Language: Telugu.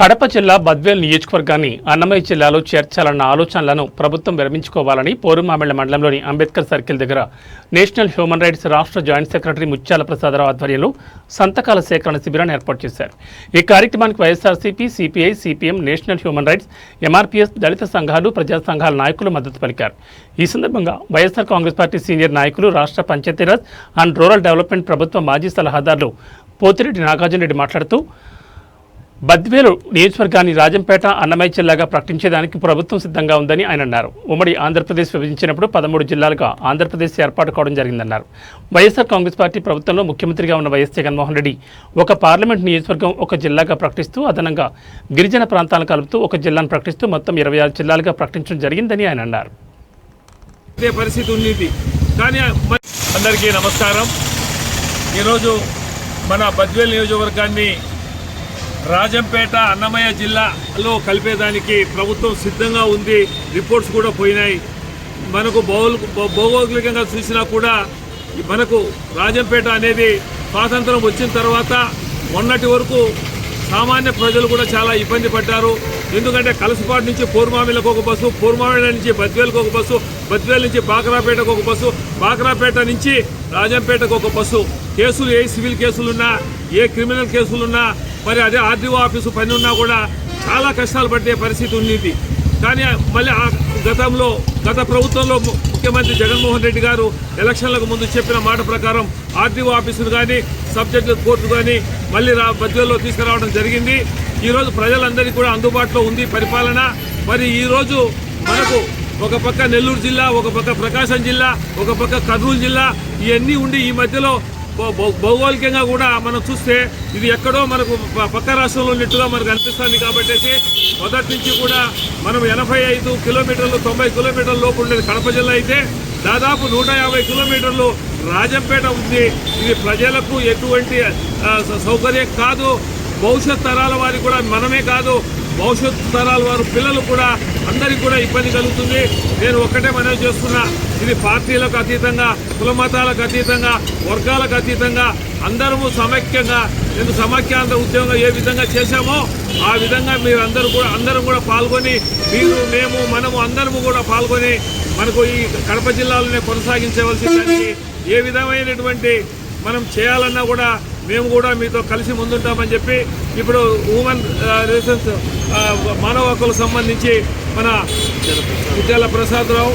కడప జిల్లా బద్వేల్ నియోజకవర్గాన్ని అన్నమయ్య జిల్లాలో చేర్చాలన్న ఆలోచనలను ప్రభుత్వం విరమించుకోవాలని పోరుమామిళ్ల మండలంలోని అంబేద్కర్ సర్కిల్ దగ్గర నేషనల్ హ్యూమన్ రైట్స్ రాష్ట్ర జాయింట్ సెక్రటరీ ముత్యాల ప్రసాదరావు ఆధ్వర్యంలో సంతకాల సేకరణ శిబిరాన్ని ఏర్పాటు చేశారు. ఈ కార్యక్రమానికి YSRCP, CPI, CPM, national human rights, MRPS, దళిత సంఘాలు, ప్రజా సంఘాల నాయకులు మద్దతు పలికారు. ఈ సందర్భంగా వైఎస్ఆర్ కాంగ్రెస్ పార్టీ సీనియర్ నాయకులు, రాష్ట్ర పంచాయతీరాజ్ అండ్ రూరల్ డెవలప్మెంట్ ప్రభుత్వ మాజీ సలహాదారులు పోతిరెడ్డి నాగార్జునరెడ్డి మాట్లాడుతూ బద్వేలు నియోజకవర్గాన్ని రాజంపేట, అన్నమయ్య జిల్లాగా ప్రకటించేదానికి ప్రభుత్వం సిద్ధంగా ఉందని ఆయన అన్నారు. ఉమ్మడి ఆంధ్రప్రదేశ్ విభజించినప్పుడు 13 జిల్లాలుగా ఆంధ్రప్రదేశ్ ఏర్పాటు కావడం జరిగిందన్నారు. వైఎస్ఆర్ కాంగ్రెస్ పార్టీ ప్రభుత్వంలో ముఖ్యమంత్రిగా ఉన్న వైఎస్ జగన్మోహన్ రెడ్డి ఒక పార్లమెంట్ నియోజకవర్గం ఒక జిల్లాగా ప్రకటిస్తూ అదనంగా గిరిజన ప్రాంతాలను కలుపుతూ ఒక జిల్లాను ప్రకటిస్తూ మొత్తం 26 జిల్లాలుగా ప్రకటించడం జరిగిందని ఆయన అన్నారు. అందరికీ నమస్కారం. ఈరోజు మన బద్వేల్ నియోజకవర్గాన్ని రాజంపేట, అన్నమయ్య జిల్లాలో కలిపేదానికి ప్రభుత్వం సిద్ధంగా ఉంది. రిపోర్ట్స్ కూడా పోయినాయి. మనకు భౌగోళికంగా చూసినా కూడా మనకు రాజంపేట అనేది స్వాతంత్రం వచ్చిన తర్వాత మొన్నటి వరకు సామాన్య ప్రజలు కూడా చాలా ఇబ్బంది పడ్డారు. ఎందుకంటే కలసపాటు నుంచి పోరుమామిళ్ళకు ఒక బస్సు, పోరుమామిళ్ళ నుంచి బద్వేలకు ఒక బస్సు, బద్వేల్ నుంచి బాక్రాపేటకు ఒక బస్సు, బాక్రాపేట నుంచి రాజంపేటకు ఒక బస్సు. కేసులు ఏ సివిల్ కేసులున్నా, ఏ క్రిమినల్ కేసులున్నా, మరి అదే ఆర్డీఓ ఆఫీసు పని ఉన్నా కూడా చాలా కష్టాలు పడే పరిస్థితి ఉంది. కానీ మళ్ళీ గత ప్రభుత్వంలో ముఖ్యమంత్రి జగన్మోహన్ రెడ్డి గారు ఎలక్షన్లకు ముందు చెప్పిన మాట ప్రకారం ఆర్డీఓ ఆఫీసులు కానీ, సబ్జెక్టు కోర్టు కానీ మళ్ళీ బద్వేల్లో తీసుకురావడం జరిగింది. ఈరోజు ప్రజలందరికీ కూడా అందుబాటులో ఉంది పరిపాలన. మరి ఈరోజు మనకు ఒక పక్క నెల్లూరు జిల్లా, ఒక పక్క ప్రకాశం జిల్లా, ఒక పక్క కర్నూలు జిల్లా, ఇవన్నీ ఉండి ఈ మధ్యలో భౌగోళికంగా కూడా మనం చూస్తే ఇది ఎక్కడో మనకు పక్క రాష్ట్రంలో ఉన్నట్టుగా మనకు అనిపిస్తుంది. కాబట్టి మొదటి నుంచి కూడా మనం 85 కిలోమీటర్లు, 90 కిలోమీటర్ల లోపు ఉండేది కడప జిల్లా అయితే దాదాపు 150 కిలోమీటర్లు రాజంపేట ఉంది. ఇది ప్రజలకు ఎటువంటి సౌకర్యం కాదు. భవిష్యత్ తరాల వారికి కూడా, మనమే కాదు భవిష్యత్ తరాల వారు పిల్లలు కూడా అందరికీ కూడా ఇబ్బంది కలుగుతుంది. నేను ఒక్కటే మనవి చేస్తున్నా, ఇది పార్టీలకు అతీతంగా, కుల మతాలకు అతీతంగా, వర్గాలకు అతీతంగా అందరము సమైక్యంగా, నేను సమైక్యాంధ్ర ఉద్యమంగా ఏ విధంగా చేశామో ఆ విధంగా అందరం కూడా పాల్గొని, మీరు, మేము, మనము అందరము కూడా పాల్గొని మనకు ఈ కడప జిల్లాలోనే కొనసాగించవలసి దానికి ఏ విధమైనటువంటి మనం చేయాలన్నా కూడా మేము కూడా మీతో కలిసి ముందుంటామని చెప్పి ఇప్పుడు హ్యూమన్ రిలేషన్స్, మానవ హక్కులకు సంబంధించి మన ముత్యాల ప్రసాదరావు